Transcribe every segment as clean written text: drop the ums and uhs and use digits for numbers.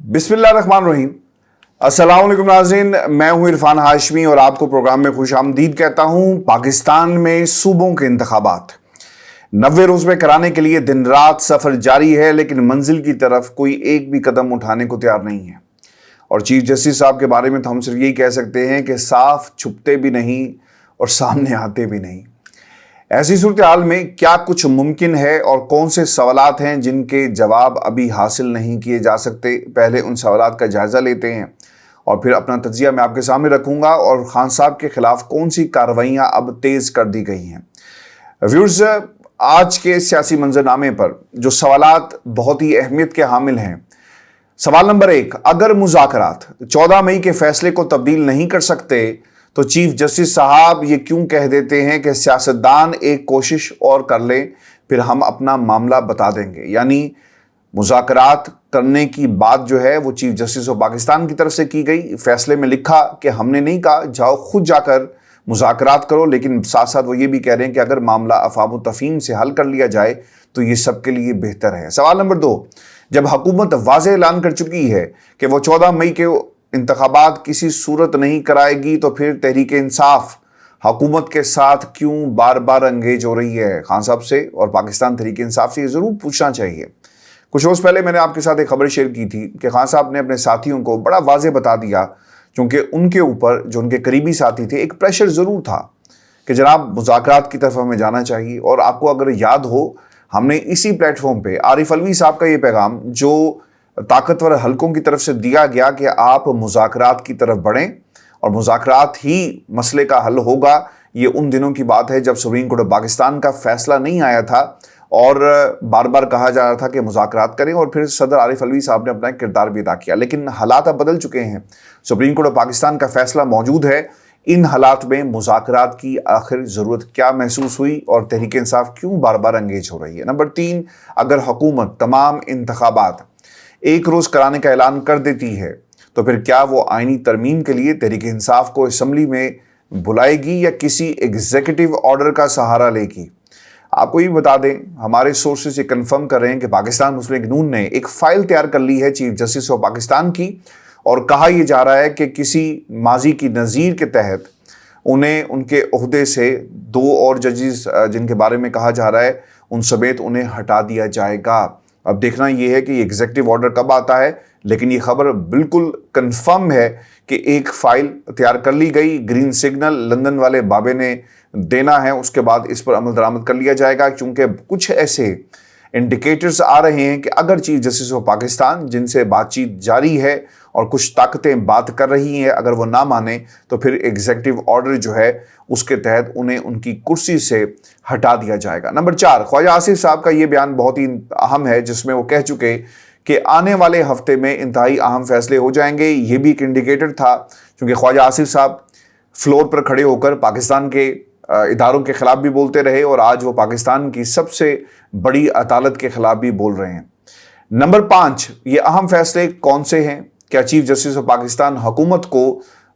बिस्मिल्लाहिर्रहमानिर्रहीम। अस्सलाम वालेकुम नाज़रीन, मैं हूं इरफान हाशमी और आपको प्रोग्राम में खुश आमदीद कहता हूं। पाकिस्तान में सूबों के इंतखाबात 90 रोज में कराने के लिए दिन रात सफर जारी है, लेकिन मंजिल की तरफ कोई एक भी कदम उठाने को तैयार नहीं है। और चीफ जस्टिस साहब के बारे में तो हम सिर्फ यही कह सकते हैं कि साफ छुपते भी नहीं और सामने आते भी नहीं। ऐसी सूरत हाल में क्या कुछ मुमकिन है और कौन से सवालात हैं जिनके जवाब अभी हासिल नहीं किए जा सकते? पहले उन सवालात का जायज़ा लेते हैं और फिर अपना तज्जिया मैं आपके सामने रखूंगा और खान साहब के खिलाफ कौन सी कार्रवाइयाँ अब तेज़ कर दी गई हैं। व्यूअर्स, आज के सियासी मंजरनामे पर जो सवालात बहुत ही अहमियत के हामिल हैं। सवाल नंबर 1, अगर मुज़ाकरात 14 मई के फैसले को तब्दील नहीं कर सकते तो चीफ जस्टिस साहब ये क्यों कह देते हैं कि सियासतदान एक कोशिश और कर लें, फिर हम अपना मामला बता देंगे। यानी मुज़ाकरात करने की बात जो है वो चीफ जस्टिस ऑफ पाकिस्तान की तरफ से की गई। फैसले में लिखा कि हमने नहीं कहा जाओ खुद जाकर मुज़ाकरात करो, लेकिन साथ साथ वो ये भी कह रहे हैं कि अगर मामला अफ़ाम तफ़हीम से हल कर लिया जाए तो ये सबके लिए बेहतर है। सवाल नंबर 2, जब हुकूमत वाज़ेह ऐलान कर चुकी है कि वो 14 मई के इंतखाबात किसी सूरत नहीं कराएगी, तो फिर तहरीक इंसाफ हुकूमत के साथ क्यों बार बार एंगेज हो रही है? खान साहब से और पाकिस्तान तहरीक इंसाफ से ये ज़रूर पूछना चाहिए। कुछ रोज़ पहले मैंने आपके साथ एक खबर शेयर की थी कि खान साहब ने अपने साथियों को बड़ा वाज़ेह बता दिया, क्योंकि उनके ऊपर जो उनके करीबी साथी थे एक प्रेशर ज़रूर था कि जनाब मुज़ाकरात की तरफ हमें जाना चाहिए। और आपको अगर याद हो, हमने इसी प्लेटफॉर्म पे आरिफ अलवी साहब का ये पैगाम जो ताकतवर हलकों की तरफ से दिया गया कि आप मुज़ाकरात की तरफ बढ़ें और मुज़ाकरात ही मसले का हल होगा। ये उन दिनों की बात है जब सुप्रीम कोर्ट ऑफ पाकिस्तान का फैसला नहीं आया था और बार बार कहा जा रहा था कि मुज़ाकरात करें, और फिर सदर आरिफ अलवी साहब ने अपना किरदार भी अदा किया। लेकिन हालात अब बदल चुके हैं, सुप्रीम कोर्ट ऑफ पाकिस्तान का फैसला मौजूद है। इन हालात में मुज़ाकरात की आखिर ज़रूरत क्या महसूस हुई और तहरीक इंसाफ क्यों बार बार एंगेज हो रही है? नंबर 3, अगर हुकूमत तमाम इंतखाबात एक रोज़ कराने का ऐलान कर देती है तो फिर क्या वो आईनी तरमीम के लिए तहरीक इंसाफ को असम्बली में बुलाएगी या किसी एग्जीक्यूटिव ऑर्डर का सहारा लेगी? आपको ये बता दें, हमारे सोर्सेज ये कंफर्म कर रहे हैं कि पाकिस्तान मुस्लिम लीग नून ने एक फ़ाइल तैयार कर ली है चीफ जस्टिस ऑफ पाकिस्तान की, और कहा यह जा रहा है कि किसी माजी की नज़ीर के तहत उन्हें उनके ओहदे से 2 और जजेस जिनके बारे में कहा जा रहा है उन समेत उन्हें हटा दिया जाएगा। अब देखना यह है कि एग्जीक्यूटिव ऑर्डर कब आता है, लेकिन ये खबर बिल्कुल कंफर्म है कि एक फ़ाइल तैयार कर ली गई, ग्रीन सिग्नल लंदन वाले बाबे ने देना है, उसके बाद इस पर अमल दरामद कर लिया जाएगा। क्योंकि कुछ ऐसे इंडिकेटर्स आ रहे हैं कि अगर चीफ जस्टिस ऑफ पाकिस्तान, जिनसे बातचीत जारी है और कुछ ताकतें बात कर रही हैं, अगर वो ना माने तो फिर एग्जीक्यूटिव ऑर्डर जो है उसके तहत उन्हें उनकी कुर्सी से हटा दिया जाएगा। नंबर 4, ख्वाजा आसिफ साहब का ये बयान बहुत ही अहम है, जिसमें वो कह चुके कि आने वाले हफ्ते में इंतहाई अहम फैसले हो जाएंगे। ये भी एक इंडिकेटर था, क्योंकि ख्वाजा आसिफ साहब फ्लोर पर खड़े होकर पाकिस्तान के इदारों के खिलाफ भी बोलते रहे और आज वो पाकिस्तान की सबसे बड़ी अदालत के खिलाफ भी बोल रहे हैं। नंबर 5, ये अहम फैसले कौन से हैं? क्या चीफ जस्टिस ऑफ पाकिस्तान हुकूमत को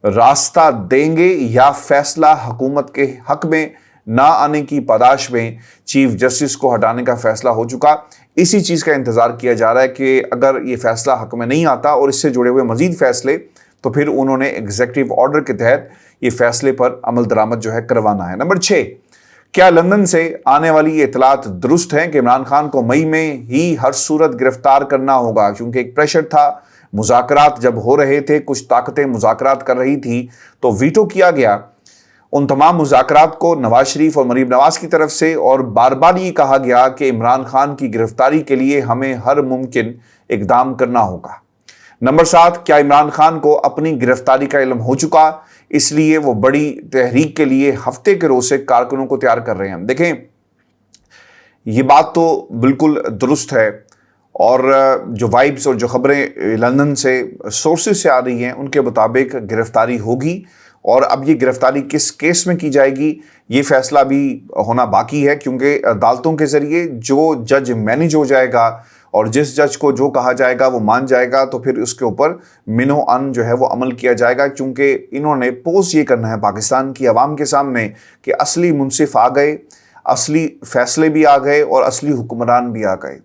रास्ता देंगे या फैसला हुकूमत के हक में ना आने की पादाश में चीफ जस्टिस को हटाने का फैसला हो चुका? इसी चीज़ का इंतज़ार किया जा रहा है कि अगर ये फैसला हक में नहीं आता और इससे जुड़े हुए मजीद फैसले, तो फिर उन्होंने एग्जीक्यूटिव ऑर्डर के तहत ये फैसले पर अमल दरामद जो है करवाना है। नंबर 6, क्या लंदन से आने वाली ये इतलात दुरुस्त हैं कि इमरान खान को मई में ही हर सूरत गिरफ्तार करना होगा? क्योंकि एक प्रेशर था, मुज़ाकरात जब हो रहे थे, कुछ ताकतें मुज़ाकरात कर रही थी, तो वीटो किया गया उन तमाम मुज़ाकरात को नवाज शरीफ और मरीम नवाज की तरफ से, और बार बार ये कहा गया कि इमरान खान की गिरफ्तारी के लिए हमें हर मुमकिन इक़दाम करना होगा। नंबर 7, क्या इमरान खान को अपनी गिरफ्तारी का इल्म हो चुका, इसलिए वो बड़ी तहरीक के लिए हफ्ते के रोज से कारकुनों को तैयार कर रहे हैं? देखें, ये बात तो बिल्कुल दुरुस्त है, और जो वाइब्स और जो खबरें लंदन से सोर्सेज से आ रही हैं उनके मुताबिक गिरफ्तारी होगी। और अब ये गिरफ्तारी किस केस में की जाएगी ये फैसला भी होना बाकी है, क्योंकि अदालतों के ज़रिए जो जज मैनेज हो जाएगा और जिस जज को जो कहा जाएगा वो मान जाएगा, तो फिर उसके ऊपर मिनो अन जो है वो अमल किया जाएगा। क्योंकि इन्होंने पोस्ट ये करना है पाकिस्तान की आवाम के सामने कि असली मुंसिफ आ गए, असली फैसले भी आ गए और असली हुक्मरान भी आ गए।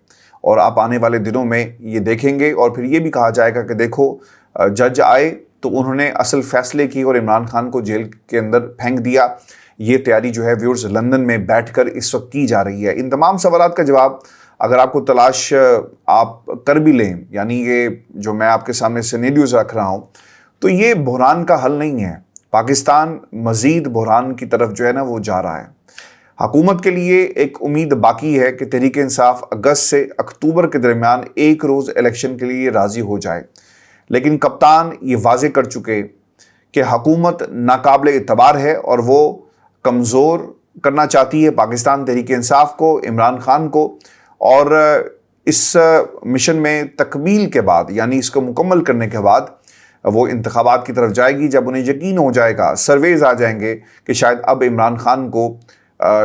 اور آپ آنے والے دنوں میں یہ دیکھیں گے، اور پھر یہ بھی کہا جائے گا کہ دیکھو جج آئے تو انہوں نے اصل فیصلے کی اور عمران خان کو جیل کے اندر پھینک دیا۔ یہ تیاری جو ہے ویورز لندن میں بیٹھ کر اس وقت کی جا رہی ہے۔ ان تمام سوالات کا جواب اگر آپ کو تلاش آپ کر بھی لیں، یعنی یہ جو میں آپ کے سامنے سینیریوز رکھ رہا ہوں، تو یہ بحران کا حل نہیں ہے۔ پاکستان مزید بحران کی طرف جو ہے نا وہ جا رہا ہے۔ حکومت کے لیے ایک امید باقی ہے کہ تحریک انصاف اگست سے اکتوبر کے درمیان ایک روز الیکشن کے لیے راضی ہو جائے، لیکن کپتان یہ واضح کر چکے کہ حکومت ناقابل اعتبار ہے اور وہ کمزور کرنا چاہتی ہے پاکستان تحریک انصاف کو، عمران خان کو، اور اس مشن میں تکمیل کے بعد، یعنی اس کو مکمل کرنے کے بعد وہ انتخابات کی طرف جائے گی۔ جب انہیں یقین ہو جائے گا، سرویز آ جائیں گے کہ شاید اب عمران خان کو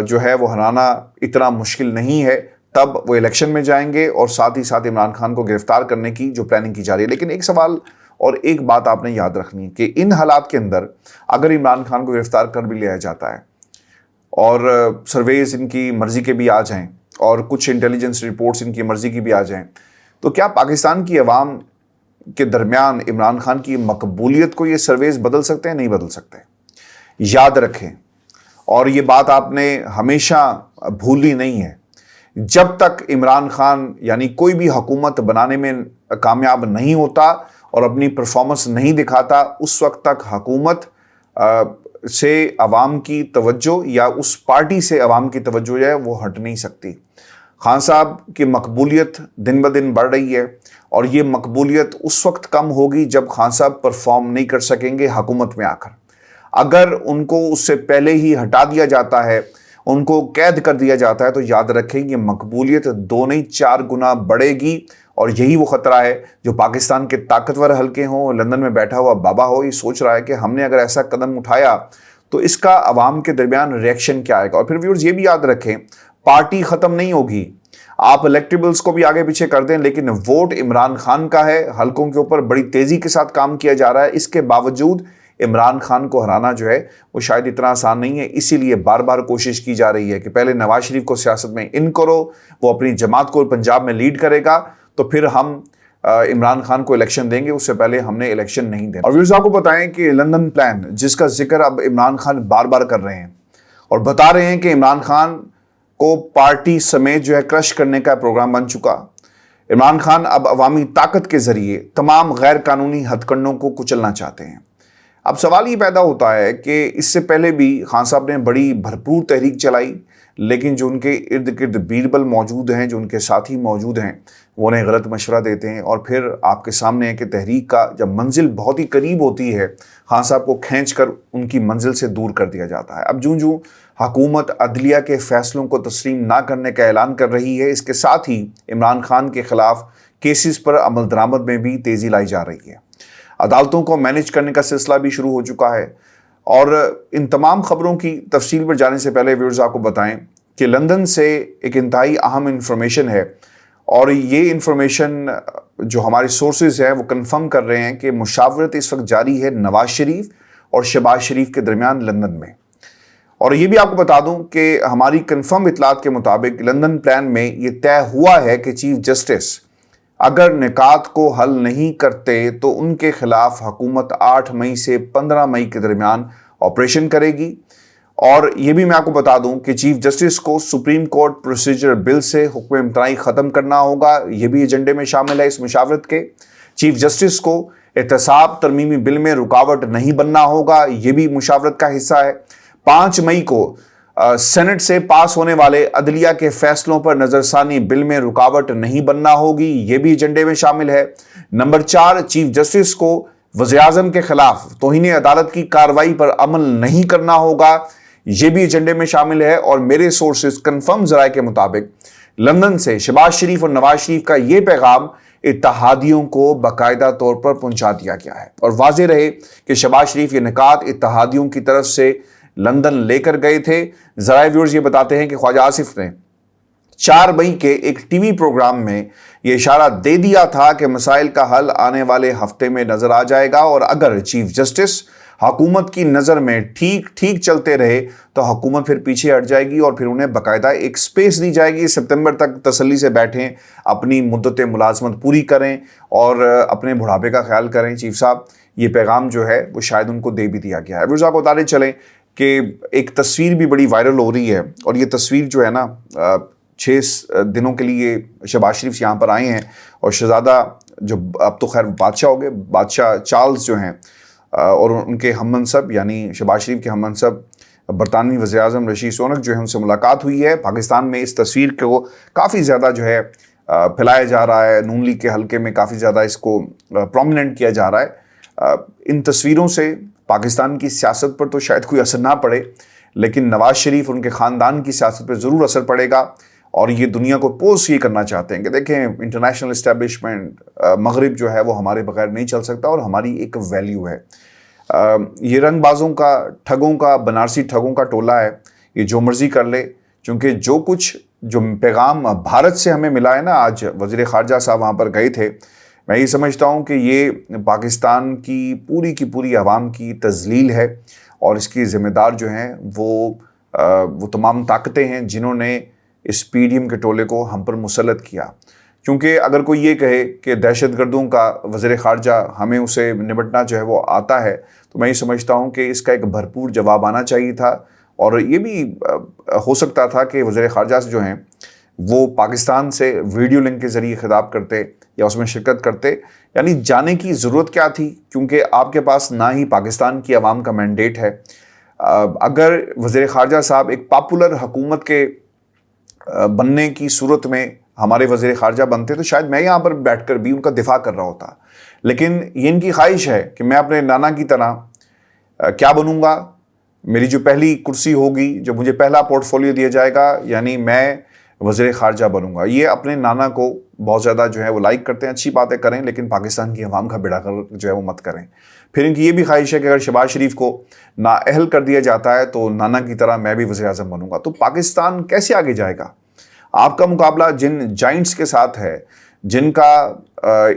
جو ہے وہ ہرانا اتنا مشکل نہیں ہے، تب وہ الیکشن میں جائیں گے اور ساتھ ہی ساتھ عمران خان کو گرفتار کرنے کی جو پلاننگ کی جا رہی ہے۔ لیکن ایک سوال اور ایک بات آپ نے یاد رکھنی ہے کہ ان حالات کے اندر اگر عمران خان کو گرفتار کر بھی لیا جاتا ہے اور سرویز ان کی مرضی کے بھی آ جائیں اور کچھ انٹیلیجنس رپورٹس ان کی مرضی کی بھی آ جائیں، تو کیا پاکستان کی عوام کے درمیان عمران خان کی مقبولیت کو یہ سرویز بدل سکتے ہیں؟ نہیں بدل سکتے۔ یاد رکھیں، اور یہ بات آپ نے ہمیشہ بھولی نہیں ہے، جب تک عمران خان یعنی کوئی بھی حکومت بنانے میں کامیاب نہیں ہوتا اور اپنی پرفارمنس نہیں دکھاتا، اس وقت تک حکومت سے عوام کی توجہ یا اس پارٹی سے عوام کی توجہ جو ہے وہ ہٹ نہیں سکتی۔ خان صاحب کی مقبولیت دن بدن بڑھ رہی ہے، اور یہ مقبولیت اس وقت کم ہوگی جب خان صاحب پرفارم نہیں کر سکیں گے حکومت میں آ کر۔ اگر ان کو اس سے پہلے ہی ہٹا دیا جاتا ہے، ان کو قید کر دیا جاتا ہے، تو یاد رکھیں یہ مقبولیت 2 نہیں 4 گنا بڑھے گی، اور یہی وہ خطرہ ہے جو پاکستان کے طاقتور حلقے ہوں، لندن میں بیٹھا ہوا بابا ہو، یہ سوچ رہا ہے کہ ہم نے اگر ایسا قدم اٹھایا تو اس کا عوام کے درمیان ریئیکشن کیا آئے گا۔ اور پھر ویورز یہ بھی یاد رکھیں، پارٹی ختم نہیں ہوگی، آپ الیکٹیبلز کو بھی آگے پیچھے کر دیں، لیکن ووٹ عمران خان کا ہے۔ حلقوں کے اوپر بڑی تیزی کے ساتھ کام کیا جا رہا ہے، اس کے باوجود عمران خان کو ہرانا جو ہے وہ شاید اتنا آسان نہیں ہے۔ اسی لیے بار بار کوشش کی جا رہی ہے کہ پہلے نواز شریف کو سیاست میں ان کرو، وہ اپنی جماعت کو پنجاب میں لیڈ کرے گا، تو پھر ہم عمران خان کو الیکشن دیں گے، اس سے پہلے ہم نے الیکشن نہیں دینا۔ اور ویورز آپ کو بتائیں کہ لندن پلان جس کا ذکر اب عمران خان بار بار کر رہے ہیں اور بتا رہے ہیں کہ عمران خان کو پارٹی سمیت جو ہے کرش کرنے کا پروگرام بن چکا۔ عمران خان اب عوامی طاقت کے ذریعے تمام غیر قانونی ہتھ کنڈوں کو کچلنا چاہتے ہیں۔ اب سوال یہ پیدا ہوتا ہے کہ اس سے پہلے بھی خان صاحب نے بڑی بھرپور تحریک چلائی، لیکن جو ان کے ارد گرد بیربل موجود ہیں، جو ان کے ساتھی موجود ہیں، وہ انہیں غلط مشورہ دیتے ہیں، اور پھر آپ کے سامنے ہے کہ تحریک کا جب منزل بہت ہی قریب ہوتی ہے، خان صاحب کو کھینچ کر ان کی منزل سے دور کر دیا جاتا ہے۔ اب جوں حکومت عدلیہ کے فیصلوں کو تسلیم نہ کرنے کا اعلان کر رہی ہے، اس کے ساتھ ہی عمران خان کے خلاف کیسز پر عمل درآمد میں بھی تیزی لائی جا رہی ہے۔ عدالتوں کو مینیج کرنے کا سلسلہ بھی شروع ہو چکا ہے۔ اور ان تمام خبروں کی تفصیل پر جانے سے پہلے ویورز آپ کو بتائیں کہ لندن سے ایک انتہائی اہم انفارمیشن ہے، اور یہ انفارمیشن جو ہمارے سورسز ہیں وہ کنفرم کر رہے ہیں کہ مشاورت اس وقت جاری ہے نواز شریف اور شہباز شریف کے درمیان لندن میں۔ اور یہ بھی آپ کو بتا دوں کہ ہماری کنفرم اطلاعات کے مطابق لندن پلان میں یہ طے ہوا ہے کہ چیف جسٹس اگر نکات کو حل نہیں کرتے تو ان کے خلاف حکومت 8 مئی سے 15 مئی کے درمیان آپریشن کرے گی۔ اور یہ بھی میں آپ کو بتا دوں کہ چیف جسٹس کو سپریم کورٹ پروسیجر بل سے حکم امتناعی ختم کرنا ہوگا، یہ بھی ایجنڈے میں شامل ہے اس مشاورت کے۔ چیف جسٹس کو احتساب ترمیمی بل میں رکاوٹ نہیں بننا ہوگا، یہ بھی مشاورت کا حصہ ہے۔ 5 مئی کو سینٹ سے پاس ہونے والے عدلیہ کے فیصلوں پر نظر ثانی بل میں رکاوٹ نہیں بننا ہوگی، یہ بھی ایجنڈے میں شامل ہے۔ نمبر 4، چیف جسٹس کو وزیر اعظم کے خلاف توہین عدالت کی کارروائی پر عمل نہیں کرنا ہوگا، یہ بھی ایجنڈے میں شامل ہے۔ اور میرے سورسز کنفرم ذرائع کے مطابق لندن سے شہباز شریف اور نواز شریف کا یہ پیغام اتحادیوں کو باقاعدہ طور پر پہنچا دیا گیا ہے۔ اور واضح رہے کہ شہباز شریف یہ نکات اتحادیوں کی طرف سے لندن لے کر گئے تھے۔ ذرائع ویورز یہ بتاتے ہیں کہ خواجہ آصف نے 4 مئی کے ایک ٹی وی پروگرام میں یہ اشارہ دے دیا تھا کہ مسائل کا حل آنے والے ہفتے میں نظر آ جائے گا، اور اگر چیف جسٹس حکومت کی نظر میں ٹھیک چلتے رہے تو حکومت پھر پیچھے ہٹ جائے گی اور پھر انہیں باقاعدہ ایک سپیس دی جائے گی، ستمبر تک تسلی سے بیٹھیں، اپنی مدت ملازمت پوری کریں اور اپنے بڑھاپے کا خیال کریں۔ چیف صاحب یہ پیغام جو ہے وہ شاید ان کو دے بھی دیا گیا ہے۔ ابھی صاحب بتاتے چلیں کہ ایک تصویر بھی بڑی وائرل ہو رہی ہے، اور یہ تصویر جو ہے نا 6 دنوں کے لیے شہباز شریف یہاں پر آئے ہیں، اور شہزادہ جو اب تو خیر بادشاہ ہو گئے، بادشاہ چارلز جو ہیں اور ان کے ہم منصب یعنی شہباز شریف کے ہم منصب برطانوی وزیر اعظم رشی سونک جو ہے ان سے ملاقات ہوئی ہے۔ پاکستان میں اس تصویر کو کافی زیادہ جو ہے پھیلایا جا رہا ہے، نون لیگ کے حلقے میں کافی زیادہ اس کو پرومیننٹ کیا جا رہا ہے۔ ان تصویروں سے پاکستان کی سیاست پر تو شاید کوئی اثر نہ پڑے، لیکن نواز شریف اور ان کے خاندان کی سیاست پر ضرور اثر پڑے گا، اور یہ دنیا کو پوز یہ کرنا چاہتے ہیں کہ دیکھیں انٹرنیشنل اسٹیبلشمنٹ مغرب جو ہے وہ ہمارے بغیر نہیں چل سکتا، اور ہماری ایک ویلیو ہے۔ یہ رنگ بازوں کا، ٹھگوں کا، بنارسی ٹھگوں کا ٹولہ ہے، یہ جو مرضی کر لے، چونکہ جو پیغام بھارت سے ہمیں ملا ہے نا، آج وزیر خارجہ صاحب وہاں پر گئے تھے، میں یہ سمجھتا ہوں کہ یہ پاکستان کی پوری عوام کی تذلیل ہے، اور اس کی ذمہ دار جو ہیں وہ تمام طاقتیں ہیں جنہوں نے اس پی ڈی ایم کے ٹولے کو ہم پر مسلط کیا۔ کیونکہ اگر کوئی یہ کہے کہ دہشت گردوں کا وزیر خارجہ ہمیں اسے نمٹنا جو ہے وہ آتا ہے، تو میں یہ سمجھتا ہوں کہ اس کا ایک بھرپور جواب آنا چاہیے تھا، اور یہ بھی ہو سکتا تھا کہ وزیر خارجہ جو ہیں وہ پاکستان سے ویڈیو لنک کے ذریعے خطاب کرتے یا اس میں شرکت کرتے، یعنی جانے کی ضرورت کیا تھی، کیونکہ آپ کے پاس نہ ہی پاکستان کی عوام کا مینڈیٹ ہے۔ اگر وزیر خارجہ صاحب ایک پاپولر حکومت کے بننے کی صورت میں ہمارے وزیر خارجہ بنتے تو شاید میں یہاں پر بیٹھ کر بھی ان کا دفاع کر رہا ہوتا، لیکن یہ ان کی خواہش ہے کہ میں اپنے نانا کی طرح کیا بنوں گا، میری جو پہلی کرسی ہوگی، جو مجھے پہلا پورٹ فولیو دیا جائے گا، یعنی میں وزیر خارجہ بنوں گا۔ یہ اپنے نانا کو بہت زیادہ جو ہے وہ لائک کرتے ہیں، اچھی باتیں کریں، لیکن پاکستان کی عوام کا بیڑا غرق جو ہے وہ مت کریں۔ پھر ان کی یہ بھی خواہش ہے کہ اگر شہباز شریف کو نااہل کر دیا جاتا ہے تو نانا کی طرح میں بھی وزیر اعظم بنوں گا۔ تو پاکستان کیسے آگے جائے گا؟ آپ کا مقابلہ جن جائنٹس کے ساتھ ہے، جن کا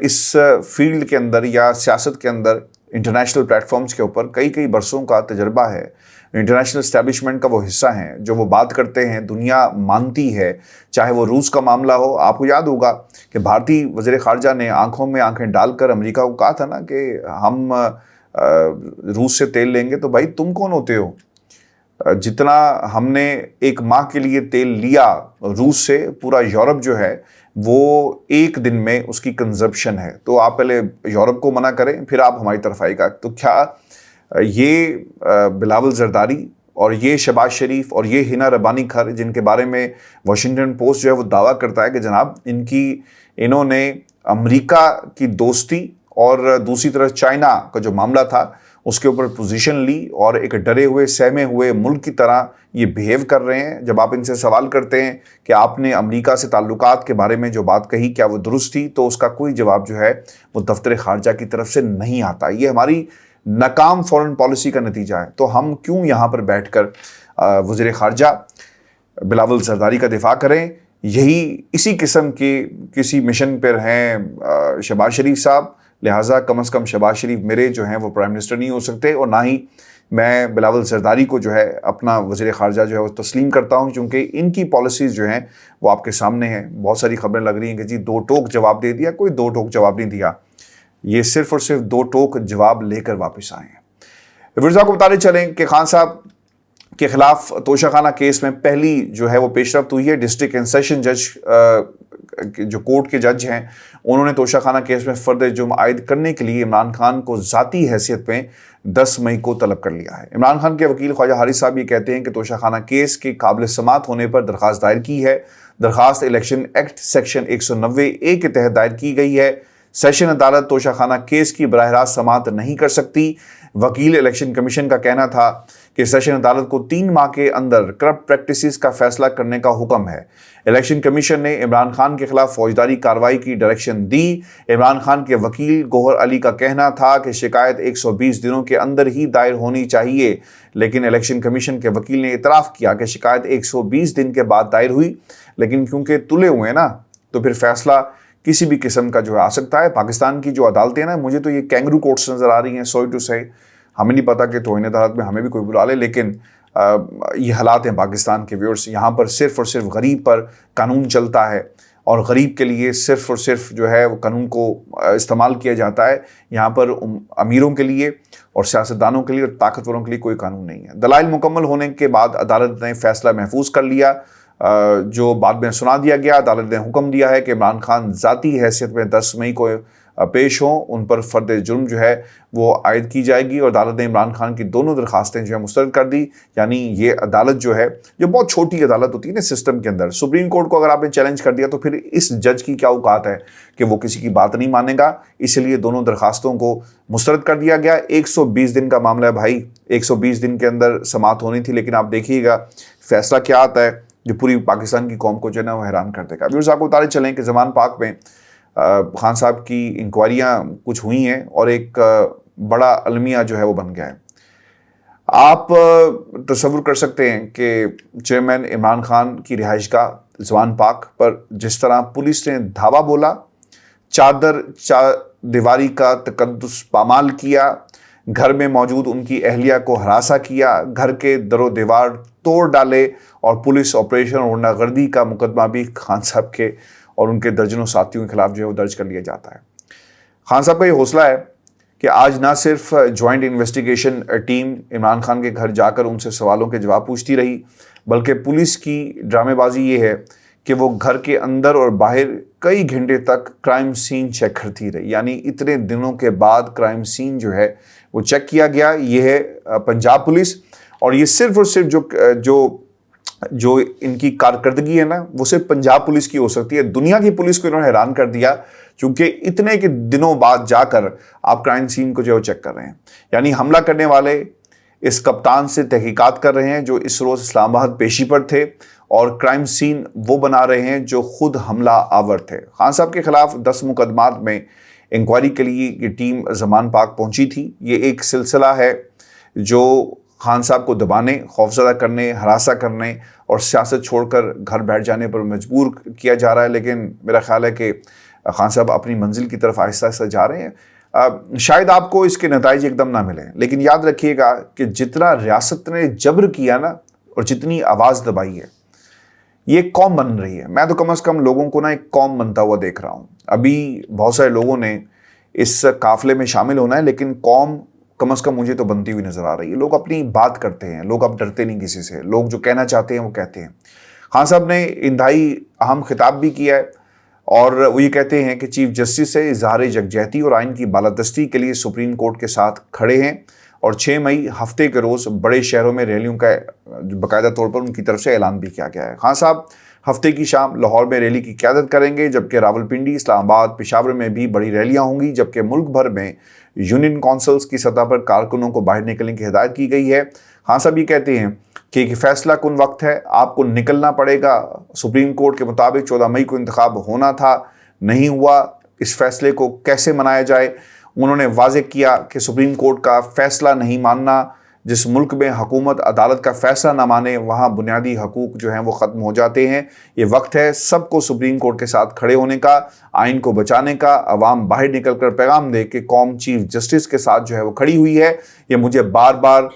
اس فیلڈ کے اندر یا سیاست کے اندر انٹرنیشنل پلیٹ فارمز کے اوپر کئی برسوں کا تجربہ ہے، انٹرنیشنل اسٹیبلشمنٹ کا وہ حصہ ہیں، جو وہ بات کرتے ہیں دنیا مانتی ہے، چاہے وہ روس کا معاملہ ہو۔ آپ کو یاد ہوگا کہ بھارتی وزیر خارجہ نے آنکھوں میں آنکھیں ڈال کر امریکہ کو کہا تھا نا کہ ہم روس سے تیل لیں گے، تو بھائی تم کون ہوتے ہو؟ جتنا ہم نے ایک ماہ کے لیے تیل لیا روس سے، پورا یورپ جو ہے وہ ایک دن میں اس کی کنزمپشن ہے۔ تو آپ پہلے یورپ کو منع کریں، پھر آپ ہماری طرف آئے گا۔ تو کیا یہ بلاول زرداری اور یہ شہباز شریف اور یہ ہنا ربانی کھر، جن کے بارے میں واشنگٹن پوسٹ جو ہے وہ دعویٰ کرتا ہے کہ جناب انہوں نے امریکہ کی دوستی اور دوسری طرف چائنا کا جو معاملہ تھا اس کے اوپر پوزیشن لی، اور ایک ڈرے ہوئے سہمے ہوئے ملک کی طرح یہ بیہیو کر رہے ہیں۔ جب آپ ان سے سوال کرتے ہیں کہ آپ نے امریکہ سے تعلقات کے بارے میں جو بات کہی کیا وہ درست تھی، تو اس کا کوئی جواب جو ہے وہ دفتر خارجہ کی طرف سے نہیں آتا۔ یہ ہماری ناکام فورن پالیسی کا نتیجہ ہے۔ تو ہم کیوں یہاں پر بیٹھ کر وزیر خارجہ بلاول زرداری کا دفاع کریں؟ اسی قسم کے کسی مشن پر ہیں شہباز شریف صاحب، لہٰذا کم از کم شہباز شریف میرے جو ہیں وہ پرائم منسٹر نہیں ہو سکتے، اور نہ ہی میں بلاول زرداری کو جو ہے اپنا وزیر خارجہ جو ہے وہ تسلیم کرتا ہوں، کیونکہ ان کی پالیسیز جو ہیں وہ آپ کے سامنے ہیں۔ بہت ساری خبریں لگ رہی ہیں کہ جی 2 ٹوک جواب دے دیا، کوئی 2 ٹوک جواب نہیں دیا، یہ صرف اور صرف 2 ٹوک جواب لے کر واپس آئے ہیں۔ ورزا کو بتاتے چلیں کہ خان صاحب کے خلاف توشہ خانہ کیس میں پہلی جو ہے وہ پیش رفت ہوئی ہے۔ ڈسٹرکٹ اینڈ سیشن جج جو کورٹ کے جج ہیں، انہوں نے توشہ خانہ کیس میں فرد جرم عائد کرنے کے لیے عمران خان کو ذاتی حیثیت میں 10 مئی کو طلب کر لیا ہے۔ عمران خان کے وکیل خواجہ حارث صاحب یہ کہتے ہیں کہ توشہ خانہ کیس کے قابل سماعت ہونے پر درخواست دائر کی ہے۔ درخواست الیکشن ایکٹ سیکشن 190A کے تحت دائر کی گئی ہے۔ سیشن عدالت توشہ خانہ کیس کی براہ راست سماعت نہیں کر سکتی۔ وکیل الیکشن کمیشن کا کہنا تھا کہ سیشن عدالت کو 3 ماہ کے اندر کرپٹ پریکٹسز کا فیصلہ کرنے کا حکم ہے۔ الیکشن کمیشن نے عمران خان کے خلاف فوجداری کارروائی کی ڈائریکشن دی۔ عمران خان کے وکیل گوہر علی کا کہنا تھا کہ شکایت 120 دنوں کے اندر ہی دائر ہونی چاہیے، لیکن الیکشن کمیشن کے وکیل نے اعتراف کیا کہ شکایت 120 دن کے بعد دائر ہوئی، لیکن کیونکہ تلے ہوئے نا تو پھر فیصلہ किसी भी किस्म का जो है आ सकता है। पाकिस्तान की जो अदालतें हैं ना, मुझे तो ये कैंगरू कोर्ट्स नज़र आ रही हैं। सॉरी टू से, हमें नहीं पता कि तौहीन अदालत में हमें भी कोई बुला ले, लेकिन ये हालात हैं पाकिस्तान के व्यूअर्स। यहाँ पर सिर्फ़ और सिर्फ गरीब पर कानून चलता है और गरीब के लिए सिर्फ़ और सिर्फ जो है वो कानून को इस्तेमाल किया जाता है। यहाँ पर अमीरों के लिए और सियासतदानों के लिए और ताकतवरों के लिए कोई कानून नहीं है। दलाइल मुकम्मल होने के बाद अदालत ने फैसला महफूज कर लिया, जो बाद में सुना दिया गया। अदालत ने हुक्म दिया है कि इमरान खान ज़ाती हैसियत में 10 मई को पेश हों, उन पर फ़र्द जुर्म जो है वो आयद की जाएगी। और अदालत ने इमरान खान की दोनों दरख्वास्तें जो है मुस्तरद कर दी। यानी ये अदालत जो है, जो बहुत छोटी अदालत होती है ना सिस्टम के अंदर, सुप्रीम कोर्ट को अगर आपने चैलेंज कर दिया तो फिर इस जज की क्या औकात है कि वो किसी की बात नहीं मानेगा। इसलिए दोनों दरख्वास्तों को मुस्तरद कर दिया गया। 120 दिन का मामला है भाई, 120 दिन के अंदर समाअत होनी थी, लेकिन आप देखिएगा फैसला क्या आता है जो पूरी पाकिस्तान की कौम को जो है ना वो हैरान कर देगा। व्यूअर्स, आपको बताते चलें कि ज़मान पाक में खान साहब की इंक्वायरियाँ कुछ हुई हैं और एक बड़ा अलमिया जो है वो बन गया है। आप तसव्वुर कर सकते हैं कि चेयरमैन इमरान खान की रिहाइशगाह ज़मान पाक पर जिस तरह पुलिस ने धावा बोला, चादर दीवारी का तकद्दुस पामाल किया, घर में मौजूद उनकी अहलिया को हरासा किया, घर के दरो दीवार तोड़ डाले और पुलिस ऑपरेशन और गुंडागर्दी का मुकदमा भी खान साहब के और उनके दर्जनों साथियों के खिलाफ जो है वो दर्ज कर लिया जाता है। खान साहब का ये हौसला है कि आज ना सिर्फ joint investigation team Imran Khan के घर जाकर उनसे सवालों के जवाब पूछती रही, बल्कि पुलिस की ड्रामेबाजी ये है कि वो घर के अंदर और बाहर कई घंटे तक क्राइम सीन चेक करती रही। यानी इतने दिनों के बाद क्राइम सीन जो है वो चेक किया गया। ये है पंजाब पुलिस, और ये सिर्फ और सिर्फ जो इनकी कारकर्दगी है ना, वो सिर्फ पंजाब पुलिस की हो सकती है। दुनिया की पुलिस को इन्होंने हैरान कर दिया, क्योंकि इतने के दिनों बाद जाकर आप क्राइम सीन को जो है चेक कर रहे हैं। यानी हमला करने वाले इस कप्तान से तहकीकात कर रहे हैं जो इस रोज़ इस्लामाबाद पेशी पर थे, और क्राइम सीन वो बना रहे हैं जो खुद हमला आवर थे। खान साहब के खिलाफ 10 मुकदमात में इंक्वायरी के लिए ये टीम ज़मान पाक पहुंची थी। ये एक सिलसिला है जो खान साहब को दबाने, खौफजदा करने, हरासा करने और सियासत छोड़कर घर बैठ जाने पर मजबूर किया जा रहा है। लेकिन मेरा ख्याल है कि खान साहब अपनी मंजिल की तरफ आहिस्ता आहिस्ता जा रहे हैं। शायद आपको इसके नताइज एकदम ना मिलें, लेकिन याद रखिएगा कि जितना रियासत ने जबर किया ना और जितनी आवाज़ दबाई है, ये कौम बन रही है। मैं तो कम से कम लोगों को ना एक कौम बनता हुआ देख रहा हूँ। अभी बहुत सारे लोगों ने इस काफिले में शामिल होना है, लेकिन कौम कम से कम मुझे तो बनती हुई नज़र आ रही है। लोग अपनी बात करते हैं, लोग अब डरते नहीं किसी से, लोग जो कहना चाहते हैं वो कहते हैं। खान साहब ने इंतहाई अहम खिताब भी किया है और वो ये कहते हैं कि चीफ जस्टिस से इजहार यकजहती और आइन की बालादस्ती के लिए सुप्रीम कोर्ट के साथ खड़े हैं। और 6 मई हफ्ते के रोज़ बड़े शहरों में रैलियों का बाकायदा तौर पर उनकी तरफ से ऐलान भी किया गया है। खान साहब हफ्ते की शाम लाहौर में रैली की क़यादत करेंगे, जबकि रावलपिंडी, इस्लामाबाद, पेशावर में भी बड़ी रैलियां होंगी। जबकि मुल्क भर में यूनियन काउंसिल्स की सतह पर कारकुनों को बाहर निकलने की हिदायत की गई है। खान साहब ये कहते हैं कि एक फैसला कुन वक्त है, आपको निकलना पड़ेगा। सुप्रीम कोर्ट के मुताबिक 14 मई को इंतखाब होना था, नहीं हुआ। इस फैसले को कैसे मनाया जाए? उन्होंने वाज़ेह किया कि सुप्रीम कोर्ट का फैसला नहीं मानना, जिस मुल्क में हुकूमत अदालत का फैसला ना माने वहाँ बुनियादी हकूक़ जो हैं वो ख़त्म हो जाते हैं। ये वक्त है सबको सुप्रीम कोर्ट के साथ खड़े होने का, आइन को बचाने का। अवाम बाहर निकल कर पैगाम दे कि कौम चीफ जस्टिस के साथ जो है वो खड़ी हुई है। ये मुझे बार बार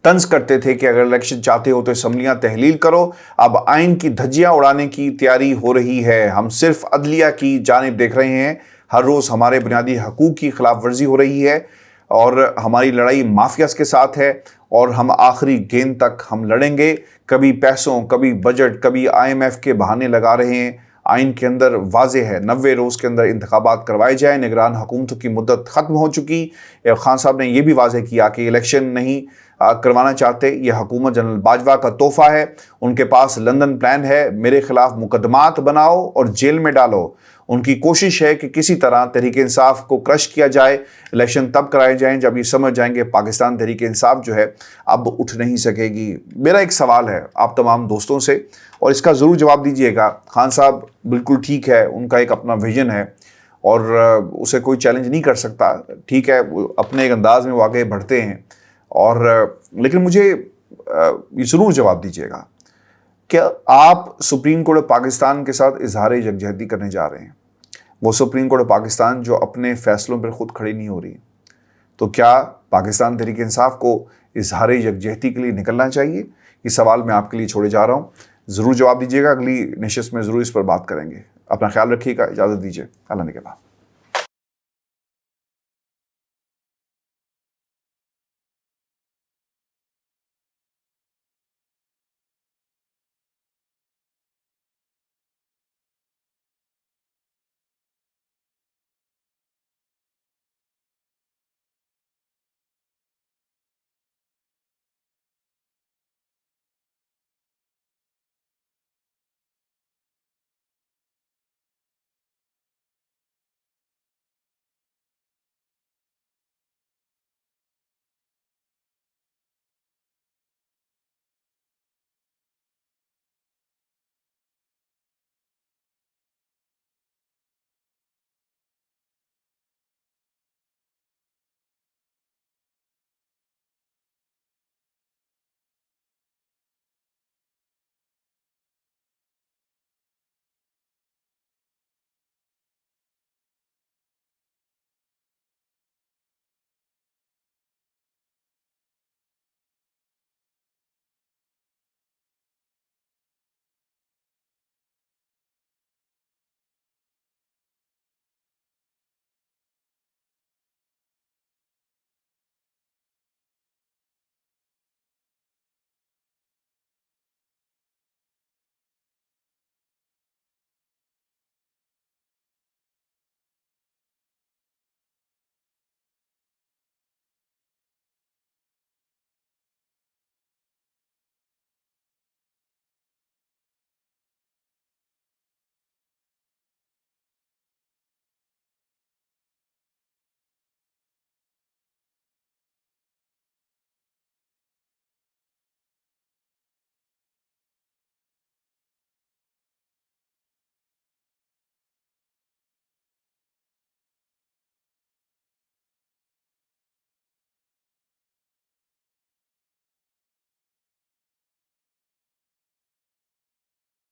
तंज करते थे कि अगर इलेक्शन चाहते हो तो असम्बलियाँ तहलील करो। अब आइन की धज्जियाँ उड़ाने की तैयारी हो रही है। हम सिर्फ अदलिया की जानिब देख रहे हैं। हर रोज़ हमारे बुनियादी हकूक़ की खिलाफ वर्जी हो रही है और हमारी लड़ाई माफियाज के साथ है और हम आखिरी गेंद तक हम लड़ेंगे। कभी पैसों, कभी बजट, कभी IMF के बहाने लगा रहे हैं। आइन के अंदर वाज़ेह है 90 रोज़ के अंदर इंतखाबात करवाए जाए। निगरान हुकूमतों की मुद्दत ख़त्म हो चुकी। खान साहब ने यह भी वाज़ेह किया कि इलेक्शन नहीं करवाना चाहते, यह हुकूमत जनरल बाजवा का तोहफ़ा है। उनके पास लंदन प्लान है, मेरे खिलाफ मुकदमात बनाओ और जेल में डालो। उनकी कोशिश है कि किसी तरह तहरीक इंसाफ को क्रश किया जाए। इलेक्शन तब कराए जाएं जब ये समझ जाएंगे पाकिस्तान तहरीक इंसाफ जो है अब उठ नहीं सकेगी। मेरा एक सवाल है आप तमाम दोस्तों से, और इसका ज़रूर जवाब दीजिएगा। खान साहब बिल्कुल ठीक है, उनका एक अपना विजन है और उसे कोई चैलेंज नहीं कर सकता। ठीक है, अपने एक अंदाज में वो आगे बढ़ते हैं, और लेकिन मुझे ये ज़रूर जवाब दीजिएगा क्या आप सुप्रीम कोर्ट पाकिस्तान के साथ इजहार यकजहती करने जा रहे हैं? وہ سپریم کورٹ آف پاکستان جو اپنے فیصلوں پر خود کھڑی نہیں ہو رہی، تو کیا پاکستان تحریک انصاف کو اظہار یکجہتی کے لیے نکلنا چاہیے؟ یہ سوال میں آپ کے لیے چھوڑے جا رہا ہوں، ضرور جواب دیجیے گا، اگلی نشست میں ضرور اس پر بات کریں گے۔ اپنا خیال رکھیے گا، اجازت دیجیے، اللہ نگہبان۔